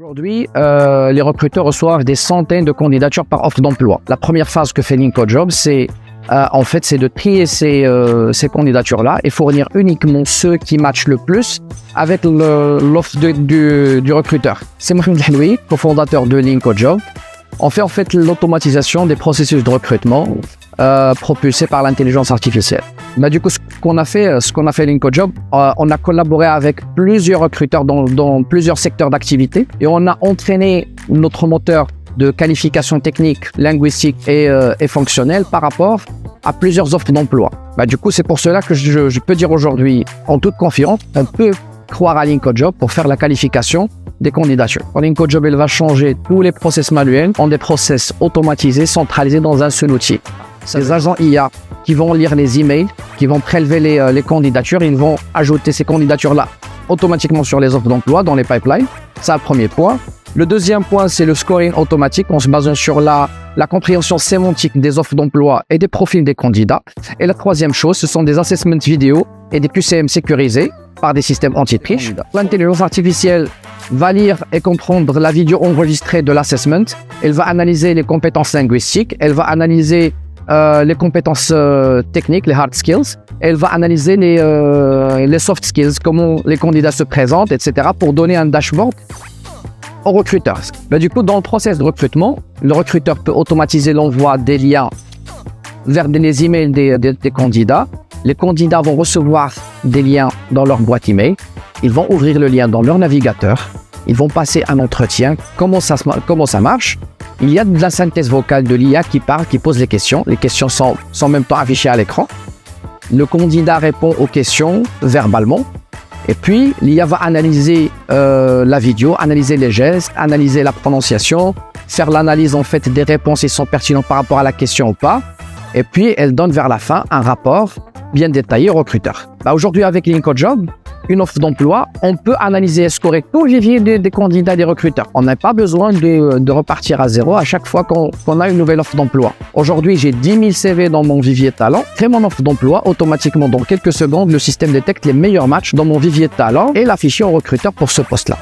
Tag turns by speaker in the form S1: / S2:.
S1: Aujourd'hui, les recruteurs reçoivent des centaines de candidatures par offre d'emploi. La première phase que fait LinkedJob, c'est de trier ces candidatures-là et fournir uniquement ceux qui matchent le plus avec l'offre du recruteur. C'est Mohamed Helloui, cofondateur de LinkedJob. On fait en fait l'automatisation des processus de recrutement propulsés par l'intelligence artificielle. Du coup, ce qu'on a fait LinkedJob, on a collaboré avec plusieurs recruteurs dans plusieurs secteurs d'activité et on a entraîné notre moteur de qualification technique, linguistique et fonctionnelle par rapport à plusieurs offres d'emploi. Du coup, c'est pour cela que je peux dire aujourd'hui, en toute confiance, on peut croire à LinkedJob pour faire la qualification des candidatures. LinkedJob, elle va changer tous les process manuels en des process automatisés, centralisés dans un seul outil. Des agents IA qui vont lire les emails, qui vont prélever les candidatures, ils vont ajouter ces candidatures-là automatiquement sur les offres d'emploi dans les pipelines. C'est un premier point. Le deuxième point, c'est le scoring automatique en se basant sur la compréhension sémantique des offres d'emploi et des profils des candidats. Et la troisième chose, ce sont des assessments vidéo et des QCM sécurisés par des systèmes anti-triche. L'intelligence artificielle va lire et comprendre la vidéo enregistrée de l'assessment. Elle va analyser les compétences linguistiques. Elle va analyser les compétences techniques, les hard skills. Elle va analyser les soft skills, comment les candidats se présentent, etc. pour donner un dashboard aux recruteurs. Du coup, dans le process de recrutement, le recruteur peut automatiser l'envoi des liens vers les emails des candidats. Les candidats vont recevoir des liens dans leur boîte email. Ils vont ouvrir le lien dans leur navigateur. Ils vont passer un entretien. Comment ça marche? Il y a de la synthèse vocale de l'IA qui parle, qui pose les questions. Les questions sont en même temps affichées à l'écran. Le candidat répond aux questions verbalement. Et puis, l'IA va analyser la vidéo, analyser les gestes, analyser la prononciation, faire l'analyse en fait des réponses si sont pertinentes par rapport à la question ou pas. Et puis, elle donne vers la fin un rapport bien détaillé au recruteur. Aujourd'hui, avec LinkedJob, une offre d'emploi, on peut analyser et scorer tout le vivier des candidats et des recruteurs. On n'a pas besoin de repartir à zéro à chaque fois qu'on a une nouvelle offre d'emploi. Aujourd'hui, j'ai 10 000 CV dans mon vivier talent. Crée mon offre d'emploi, automatiquement, dans quelques secondes, le système détecte les meilleurs matchs dans mon vivier talent et l'affiche au recruteur pour ce poste-là.